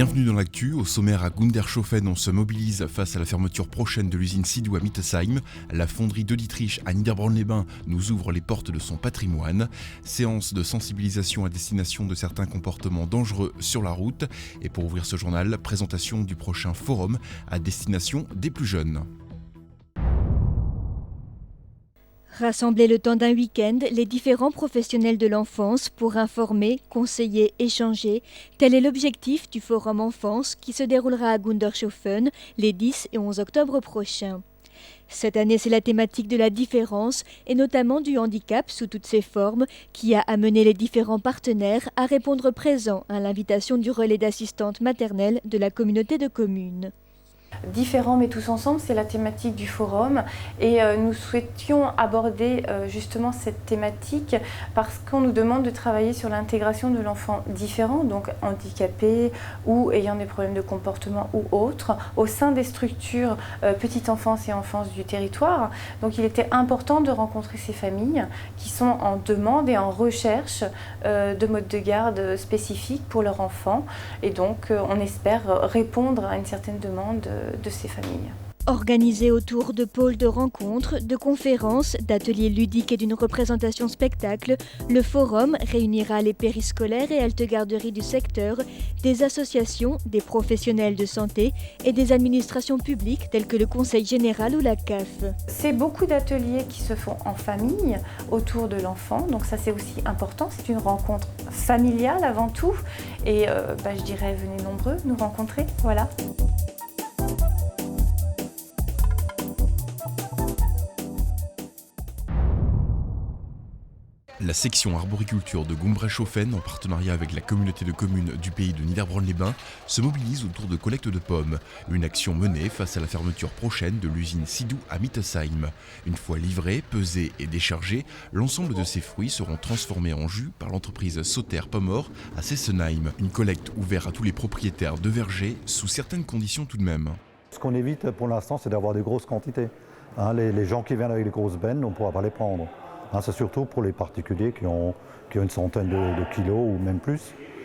Bienvenue dans l'actu. Au sommaire à Gundershofen, on se mobilise face à la fermeture prochaine de l'usine Sidou à Mittesheim. La fonderie de Dietrich à Niederbronn-les-Bains nous ouvre les portes de son patrimoine. Séance de sensibilisation à destination de certains comportements dangereux sur la route. Et pour ouvrir ce journal, présentation du prochain forum à destination des plus jeunes. Rassembler le temps d'un week-end les différents professionnels de l'enfance pour informer, conseiller, échanger, tel est l'objectif du Forum Enfance qui se déroulera à Gundershofen les 10 et 11 octobre prochains. Cette année, c'est la thématique de la différence et notamment du handicap sous toutes ses formes qui a amené les différents partenaires à répondre présents à l'invitation du relais d'assistantes maternelles de la communauté de communes. Différents mais tous ensemble, c'est la thématique du forum et nous souhaitions aborder justement cette thématique parce qu'on nous demande de travailler sur l'intégration de l'enfant différent, donc handicapé ou ayant des problèmes de comportement ou autres, au sein des structures petite enfance et enfance du territoire. Donc il était important de rencontrer ces familles qui sont en demande et en recherche de modes de garde spécifiques pour leur enfant et donc on espère répondre à une certaine demande de ces familles. Organisé autour de pôles de rencontres, de conférences, d'ateliers ludiques et d'une représentation spectacle, le forum réunira les périscolaires et haltes-garderies du secteur, des associations, des professionnels de santé et des administrations publiques telles que le Conseil général ou la CAF. C'est beaucoup d'ateliers qui se font en famille autour de l'enfant, donc ça c'est aussi important, c'est une rencontre familiale avant tout et je dirais venez nombreux nous rencontrer, voilà. La section arboriculture de Gundershofen, en partenariat avec la communauté de communes du pays de Niederbronn-les-Bains, se mobilise autour de collecte de pommes. Une action menée face à la fermeture prochaine de l'usine Sidou à Mittesheim. Une fois livrés, pesés et déchargés, l'ensemble de ces fruits seront transformés en jus par l'entreprise Sauter Pomor à Sesenheim. Une collecte ouverte à tous les propriétaires de vergers, sous certaines conditions tout de même. Ce qu'on évite pour l'instant, c'est d'avoir des grosses quantités. Les gens qui viennent avec les grosses bennes, on ne pourra pas les prendre. C'est surtout pour les particuliers qui ont une centaine de kilos ou même plus.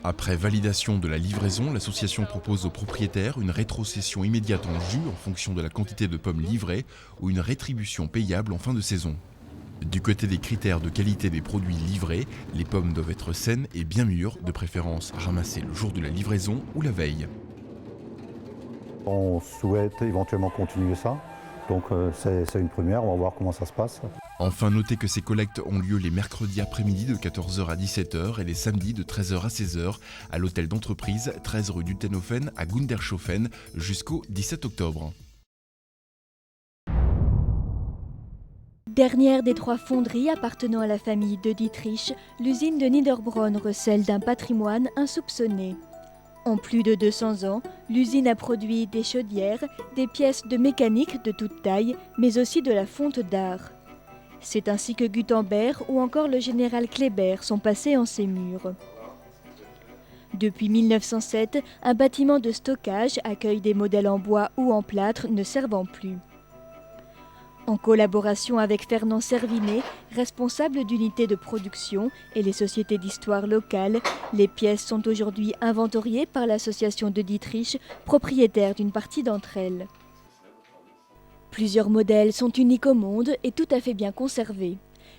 Après validation de la livraison, l'association propose aux propriétaires une rétrocession immédiate en jus en fonction de la quantité de pommes livrées ou une rétribution payable en fin de saison. Du côté des critères de qualité des produits livrés, les pommes doivent être saines et bien mûres, de préférence ramassées le jour de la livraison ou la veille. On souhaite éventuellement continuer ça, donc c'est une première, on va voir comment ça se passe. Enfin, notez que ces collectes ont lieu les mercredis après-midi de 14h à 17h et les samedis de 13h à 16h à l'hôtel d'entreprise 13 rue du Tenhofen à Gundershofen jusqu'au 17 octobre. Dernière des 3 fonderies appartenant à la famille de Dietrich, l'usine de Niederbronn recèle d'un patrimoine insoupçonné. En plus de 200 ans, l'usine a produit des chaudières, des pièces de mécanique de toute taille, mais aussi de la fonte d'art. C'est ainsi que Gutenberg ou encore le général Kléber sont passés en ses murs. Depuis 1907, un bâtiment de stockage accueille des modèles en bois ou en plâtre ne servant plus. En collaboration avec Fernand Servinet, responsable d'unité de production et les sociétés d'histoire locales, les pièces sont aujourd'hui inventoriées par l'association de Dietrich, propriétaire d'une partie d'entre elles. Plusieurs modèles sont uniques au monde et tout à fait bien conservés.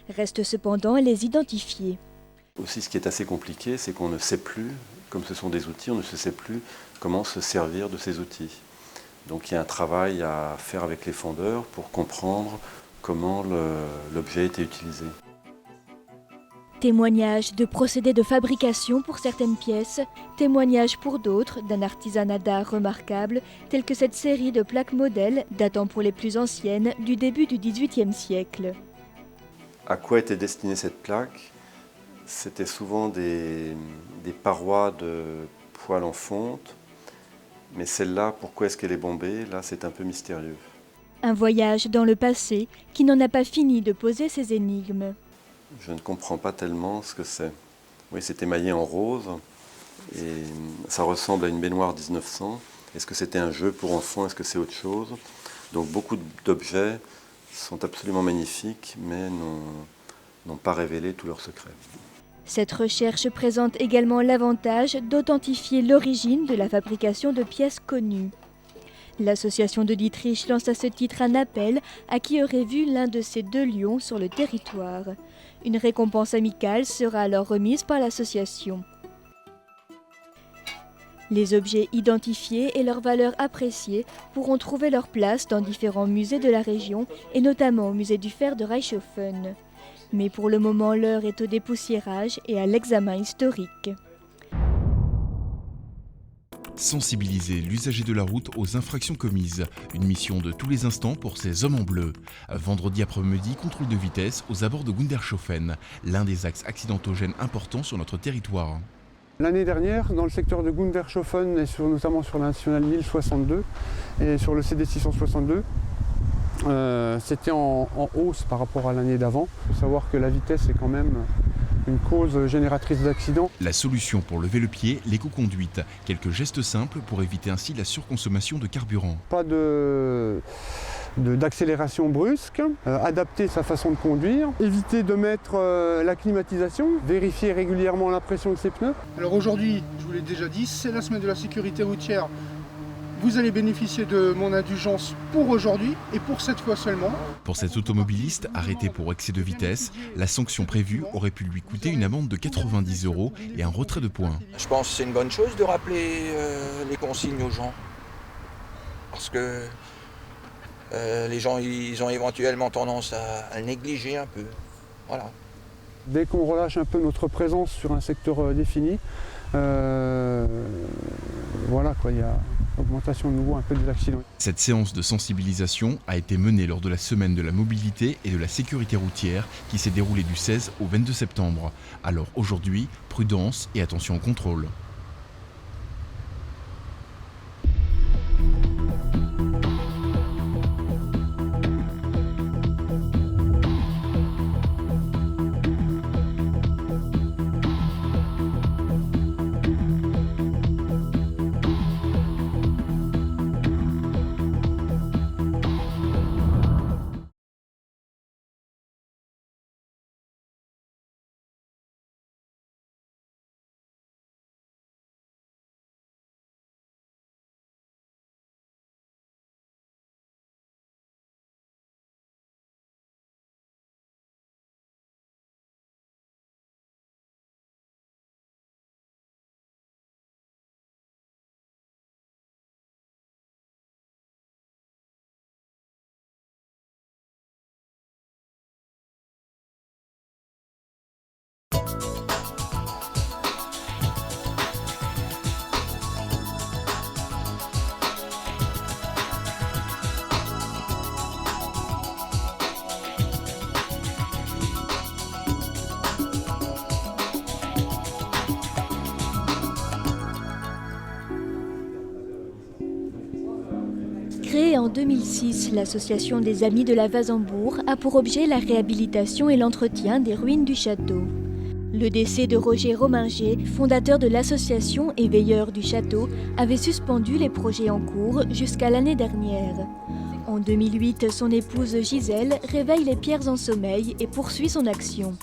Reste cependant à les identifier. Aussi, ce qui est assez compliqué, c'est qu'on ne sait plus, comme ce sont des outils, on ne sait plus comment se servir de ces outils. Donc il y a un travail à faire avec les fondeurs pour comprendre comment l'objet a été utilisé. Témoignages de procédés de fabrication pour certaines pièces, témoignages pour d'autres d'un artisanat d'art remarquable, tel que cette série de plaques modèles datant pour les plus anciennes du début du XVIIIe siècle. À quoi était destinée cette plaque? C'était souvent des parois de poêle en fonte, mais celle-là, pourquoi est-ce qu'elle est bombée? Là, c'est un peu mystérieux. Un voyage dans le passé qui n'en a pas fini de poser ses énigmes. Je ne comprends pas tellement ce que c'est. Oui, c'est émaillé en rose et ça ressemble à une baignoire 1900. Est-ce que c'était un jeu pour enfants? Est-ce que c'est autre chose? Donc beaucoup d'objets sont absolument magnifiques mais n'ont pas révélé tous leurs secrets. Cette recherche présente également l'avantage d'authentifier l'origine de la fabrication de pièces connues. L'association de Dietrich lance à ce titre un appel à qui aurait vu l'un de ces 2 lions sur le territoire. Une récompense amicale sera alors remise par l'association. Les objets identifiés et leurs valeurs appréciées pourront trouver leur place dans différents musées de la région et notamment au musée du fer de Reichshofen. Mais pour le moment, l'heure est au dépoussiérage et à l'examen historique. Sensibiliser l'usager de la route aux infractions commises, une mission de tous les instants pour ces hommes en bleu. Vendredi après-midi, contrôle de vitesse aux abords de Gundershofen, l'un des axes accidentogènes importants sur notre territoire. L'année dernière, dans le secteur de Gundershofen et notamment sur la nationale 1062 et sur le CD 662, c'était en hausse par rapport à l'année d'avant. Il faut savoir que la vitesse est quand même une cause génératrice d'accidents. La solution pour lever le pied, l'éco-conduite. Quelques gestes simples pour éviter ainsi la surconsommation de carburant. Pas d'accélération brusque, adapter sa façon de conduire, éviter de mettre la climatisation, vérifier régulièrement la pression de ses pneus. Alors aujourd'hui, je vous l'ai déjà dit, c'est la semaine de la sécurité routière. Vous allez bénéficier de mon indulgence pour aujourd'hui et pour cette fois seulement. Pour cet automobiliste arrêté pour excès de vitesse, la sanction prévue aurait pu lui coûter une amende de 90 € et un retrait de points. Je pense que c'est une bonne chose de rappeler les consignes aux gens. Parce que les gens ils ont éventuellement tendance à le négliger un peu. Voilà. Dès qu'on relâche un peu notre présence sur un secteur défini, voilà quoi, il y a augmentation de nouveau un peu des accidents. Cette séance de sensibilisation a été menée lors de la semaine de la mobilité et de la sécurité routière qui s'est déroulée du 16 au 22 septembre. Alors aujourd'hui, prudence et attention au contrôle. Créée en 2006, l'association des Amis de la Wasembourg a pour objet la réhabilitation et l'entretien des ruines du château. Le décès de Roger Rominger, fondateur de l'association et veilleur du château, avait suspendu les projets en cours jusqu'à l'année dernière. En 2008, son épouse Gisèle réveille les pierres en sommeil et poursuit son action.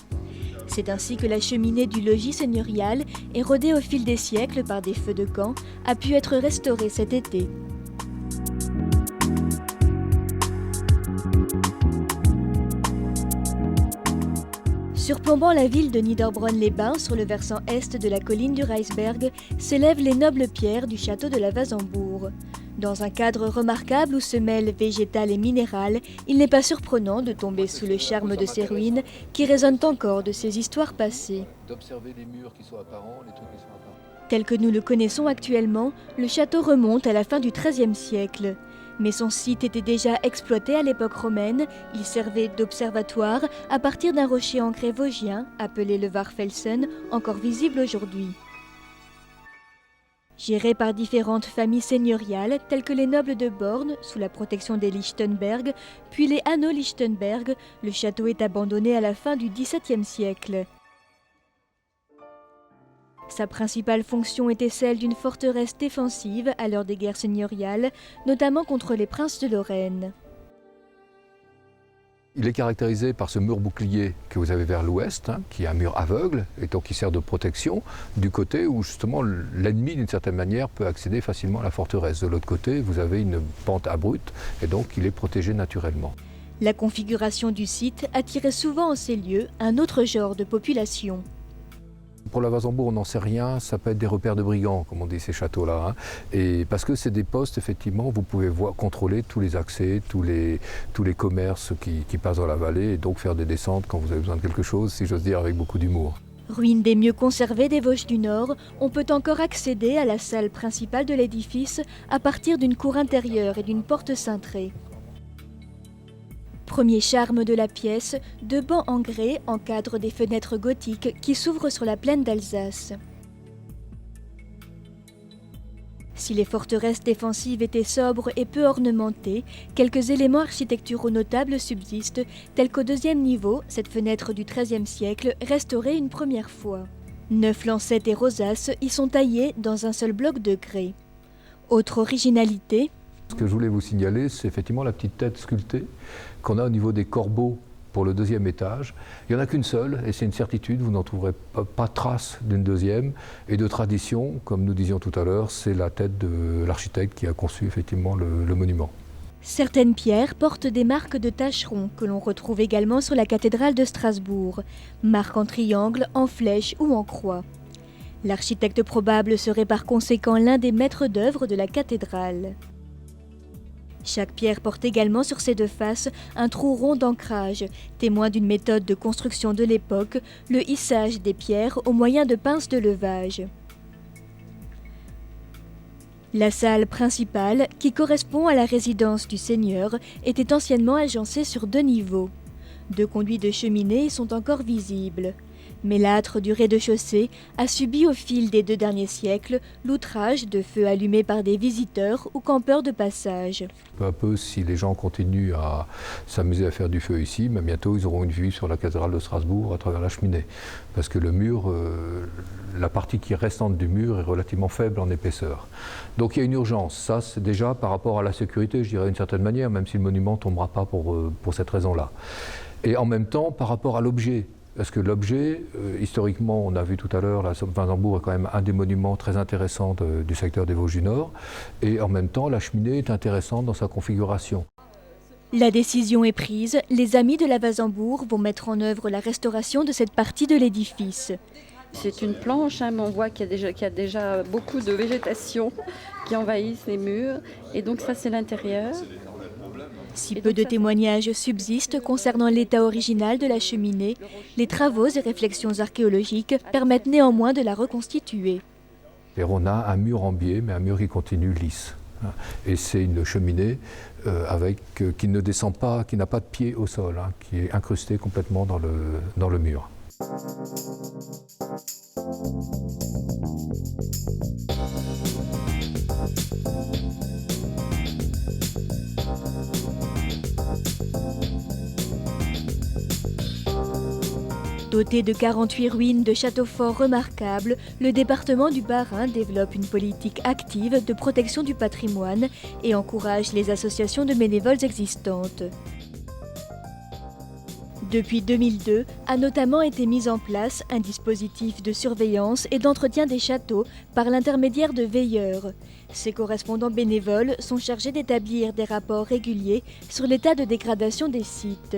C'est ainsi que la cheminée du logis seigneurial, érodée au fil des siècles par des feux de camp, a pu être restaurée cet été. Surplombant la ville de Niederbronn-les-Bains sur le versant est de la colline du Reisberg, s'élèvent les nobles pierres du château de la Wasembourg. Dans un cadre remarquable où se mêlent végétal et minéral, il n'est pas surprenant de tomber sous le charme de ces ruines qui résonnent encore de ces histoires passées. Tel que nous le connaissons actuellement, le château remonte à la fin du XIIIe siècle. Mais son site était déjà exploité à l'époque romaine, il servait d'observatoire à partir d'un rocher ancré vosgien, appelé le Warfelsen, encore visible aujourd'hui. Géré par différentes familles seigneuriales, telles que les nobles de Born, sous la protection des Lichtenberg, puis les Hanau-Lichtenberg, le château est abandonné à la fin du XVIIe siècle. Sa principale fonction était celle d'une forteresse défensive à l'heure des guerres seigneuriales, notamment contre les princes de Lorraine. Il est caractérisé par ce mur bouclier que vous avez vers l'ouest, qui est un mur aveugle, et donc qui sert de protection, du côté où justement l'ennemi, d'une certaine manière, peut accéder facilement à la forteresse. De l'autre côté, vous avez une pente abrupte, et donc il est protégé naturellement. La configuration du site attirait souvent en ces lieux un autre genre de population. Pour la Wazembourg, on n'en sait rien, ça peut être des repères de brigands, comme on dit ces châteaux-là. Et parce que c'est des postes, effectivement, vous pouvez contrôler tous les accès, tous les commerces qui passent dans la vallée, et donc faire des descentes quand vous avez besoin de quelque chose, si j'ose dire, avec beaucoup d'humour. Ruine des mieux conservées des Vosges du Nord, on peut encore accéder à la salle principale de l'édifice à partir d'une cour intérieure et d'une porte cintrée. Premier charme de la pièce, 2 bancs en grès encadrent des fenêtres gothiques qui s'ouvrent sur la plaine d'Alsace. Si les forteresses défensives étaient sobres et peu ornementées, quelques éléments architecturaux notables subsistent, tels qu'au 2e niveau, cette fenêtre du XIIIe siècle, restaurée une première fois. 9 lancettes et rosaces y sont taillées dans un seul bloc de grès. Autre originalité, ce que je voulais vous signaler, c'est effectivement la petite tête sculptée qu'on a au niveau des corbeaux pour le 2e étage. Il n'y en a qu'une seule, et c'est une certitude, vous n'en trouverez pas trace d'une deuxième. Et de tradition, comme nous disions tout à l'heure, c'est la tête de l'architecte qui a conçu effectivement le monument. Certaines pierres portent des marques de tâcherons que l'on retrouve également sur la cathédrale de Strasbourg, marques en triangle, en flèche ou en croix. L'architecte probable serait par conséquent l'un des maîtres d'œuvre de la cathédrale. Chaque pierre porte également sur ses 2 faces un trou rond d'ancrage, témoin d'une méthode de construction de l'époque, le hissage des pierres au moyen de pinces de levage. La salle principale, qui correspond à la résidence du seigneur, était anciennement agencée sur 2 niveaux. 2 conduits de cheminée sont encore visibles. Mais l'âtre du rez-de-chaussée a subi au fil des 2 derniers siècles l'outrage de feux allumés par des visiteurs ou campeurs de passage. Peu à peu, si les gens continuent à s'amuser à faire du feu ici, mais bientôt ils auront une vue sur la cathédrale de Strasbourg à travers la cheminée. Parce que le mur, la partie qui est restante du mur est relativement faible en épaisseur. Donc il y a une urgence. Ça, c'est déjà par rapport à la sécurité, je dirais d'une certaine manière, même si le monument ne tombera pas pour cette raison-là. Et en même temps, par rapport à l'objet. Parce que l'objet, historiquement, on a vu tout à l'heure, la Wazembourg est quand même un des monuments très intéressants du secteur des Vosges du Nord. Et en même temps, la cheminée est intéressante dans sa configuration. La décision est prise, les amis de la Wazembourg vont mettre en œuvre la restauration de cette partie de l'édifice. C'est une planche, mais on voit qu'il y a déjà beaucoup de végétation qui envahissent les murs. Et donc ça, c'est l'intérieur. Si peu de témoignages subsistent concernant l'état original de la cheminée, les travaux et réflexions archéologiques permettent néanmoins de la reconstituer. Et on a un mur en biais, mais un mur qui continue lisse. Et c'est une cheminée qui ne descend pas, qui n'a pas de pied au sol, qui est incrustée complètement dans le mur. Doté de 48 ruines de châteaux forts remarquables, le département du Bas-Rhin développe une politique active de protection du patrimoine et encourage les associations de bénévoles existantes. Depuis 2002, a notamment été mis en place un dispositif de surveillance et d'entretien des châteaux par l'intermédiaire de veilleurs. Ces correspondants bénévoles sont chargés d'établir des rapports réguliers sur l'état de dégradation des sites.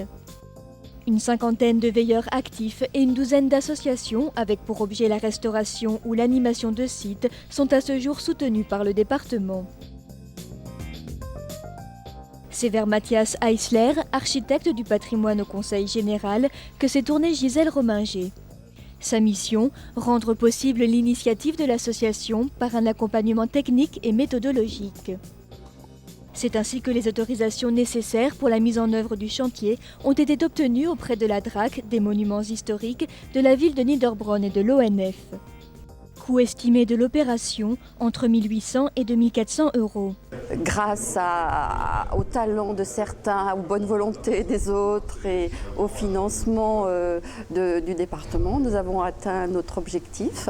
Une 50aine de veilleurs actifs et une 12aine d'associations avec pour objet la restauration ou l'animation de sites sont à ce jour soutenus par le département. C'est vers Mathias Eisler, architecte du patrimoine au Conseil général, que s'est tournée Gisèle Rominger. Sa mission, rendre possible l'initiative de l'association par un accompagnement technique et méthodologique. C'est ainsi que les autorisations nécessaires pour la mise en œuvre du chantier ont été obtenues auprès de la DRAC des monuments historiques de la ville de Niederbronn et de l'ONF. Coût estimé de l'opération entre 1800 et 2400 €. Grâce au talent de certains, aux bonnes volontés des autres et au financement du département, nous avons atteint notre objectif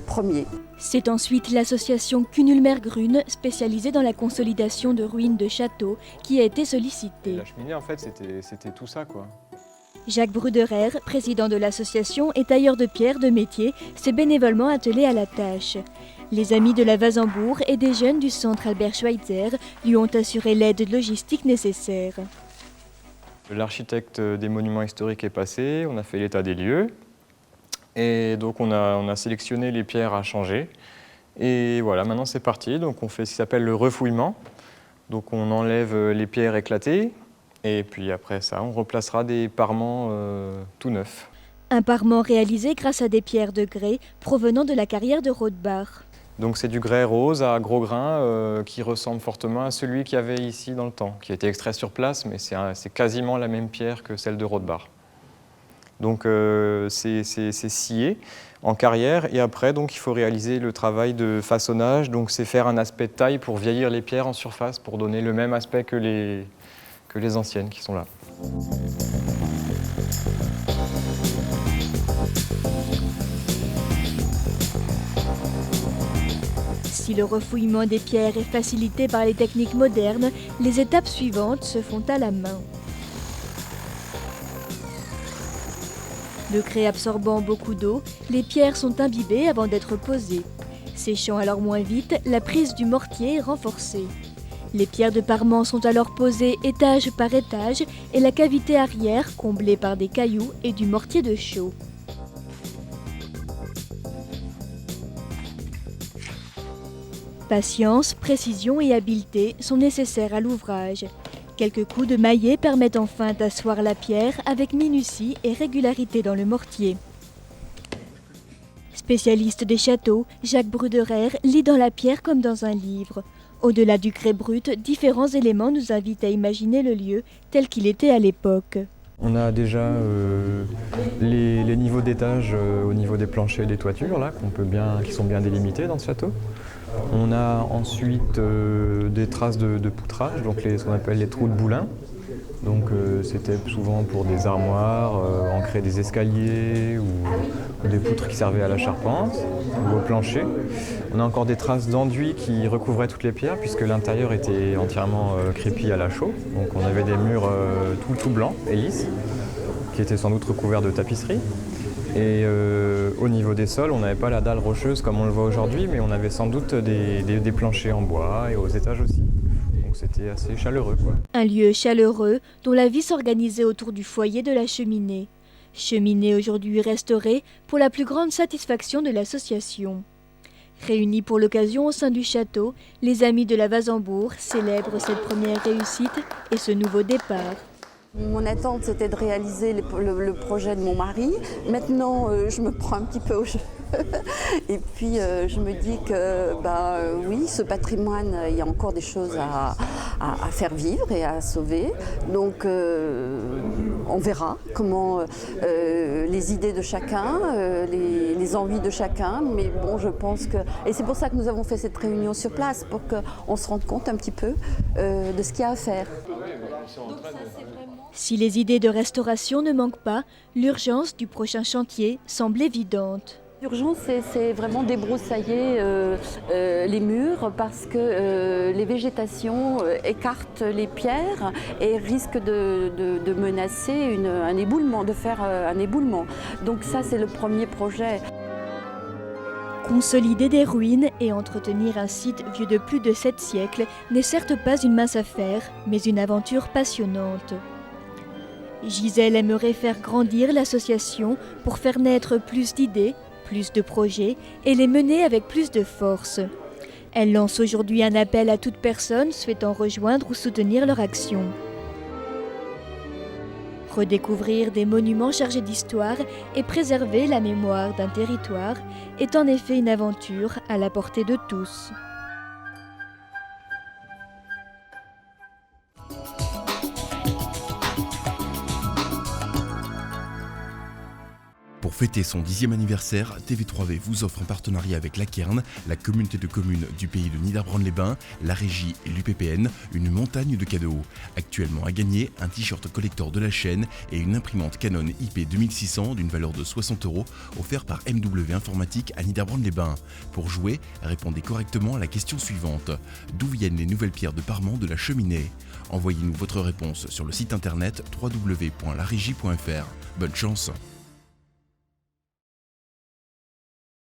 premier. C'est ensuite l'association Cunulmer-Grune, spécialisée dans la consolidation de ruines de châteaux, qui a été sollicitée. La cheminée, en fait, c'était tout ça, quoi. Jacques Bruderer, président de l'association et tailleur de pierre de métier, s'est bénévolement attelé à la tâche. Les amis de la Wasembourg et des jeunes du centre Albert Schweitzer lui ont assuré l'aide logistique nécessaire. L'architecte des monuments historiques est passé, on a fait l'état des lieux. Et donc on a sélectionné les pierres à changer. Et voilà, maintenant c'est parti. Donc on fait ce qui s'appelle le refouillement. Donc on enlève les pierres éclatées. Et puis après ça, on replacera des parements tout neufs. Un parement réalisé grâce à des pierres de grès provenant de la carrière de Rothbach. Donc c'est du grès rose à gros grains qui ressemble fortement à celui qu'il y avait ici dans le temps, qui a été extrait sur place, mais c'est quasiment la même pierre que celle de Rothbach. Donc c'est scié en carrière et après donc, il faut réaliser le travail de façonnage. Donc c'est faire un aspect de taille pour vieillir les pierres en surface pour donner le même aspect que les anciennes qui sont là. Si le refouillement des pierres est facilité par les techniques modernes, les étapes suivantes se font à la main. Le grès absorbant beaucoup d'eau, les pierres sont imbibées avant d'être posées. Séchant alors moins vite, la prise du mortier est renforcée. Les pierres de parement sont alors posées étage par étage et la cavité arrière comblée par des cailloux et du mortier de chaux. Patience, précision et habileté sont nécessaires à l'ouvrage. Quelques coups de maillet permettent enfin d'asseoir la pierre avec minutie et régularité dans le mortier. Spécialiste des châteaux, Jacques Bruderer lit dans la pierre comme dans un livre. Au-delà du grès brut, différents éléments nous invitent à imaginer le lieu tel qu'il était à l'époque. On a déjà les niveaux d'étage au niveau des planchers et des toitures là, qui sont bien délimités dans ce château. On a ensuite des traces de poutrage, donc ce qu'on appelle les trous de boulin. Donc c'était souvent pour des armoires, ancrer des escaliers ou des poutres qui servaient à la charpente ou au plancher. On a encore des traces d'enduit qui recouvraient toutes les pierres puisque l'intérieur était entièrement crépi à la chaux. Donc on avait des murs tout blancs et lisses qui étaient sans doute recouverts de tapisserie. Et au niveau des sols, on n'avait pas la dalle rocheuse comme on le voit aujourd'hui, mais on avait sans doute des planchers en bois et aux étages aussi. Donc c'était assez chaleureux, quoi. Un lieu chaleureux dont la vie s'organisait autour du foyer de la cheminée. Cheminée aujourd'hui restaurée pour la plus grande satisfaction de l'association. Réunis pour l'occasion au sein du château, les amis de la Wasembourg célèbrent cette première réussite et ce nouveau départ. Mon attente, c'était de réaliser le projet de mon mari. Maintenant, je me prends un petit peu au jeu. Et puis, je me dis que, oui, ce patrimoine, il y a encore des choses à faire vivre et à sauver. Donc, on verra comment les idées de chacun, les envies de chacun. Mais bon, je pense que... Et c'est pour ça que nous avons fait cette réunion sur place, pour qu'on se rende compte un petit peu de ce qu'il y a à faire. Si les idées de restauration ne manquent pas, l'urgence du prochain chantier semble évidente. L'urgence, c'est vraiment débroussailler les murs parce que les végétations écartent les pierres et risquent de menacer un éboulement, de faire un éboulement. Donc ça, c'est le premier projet. Consolider des ruines et entretenir un site vieux de plus de 7 siècles n'est certes pas une mince affaire, mais une aventure passionnante. Gisèle aimerait faire grandir l'association pour faire naître plus d'idées, plus de projets et les mener avec plus de force. Elle lance aujourd'hui un appel à toute personne souhaitant rejoindre ou soutenir leur action. Redécouvrir des monuments chargés d'histoire et préserver la mémoire d'un territoire est en effet une aventure à la portée de tous. Pour fêter son 10e anniversaire, TV3V vous offre en partenariat avec la Cairn, la communauté de communes du pays de Niederbronn-les-Bains, la régie et l'UPPN, une montagne de cadeaux. Actuellement à gagner, un t-shirt collector de la chaîne et une imprimante Canon IP 2600 d'une valeur de 60 € offert par MW Informatique à Niederbronn-les-Bains. Pour jouer, répondez correctement à la question suivante. D'où viennent les nouvelles pierres de parement de la cheminée? Envoyez-nous votre réponse sur le site internet www.larégie.fr. Bonne chance!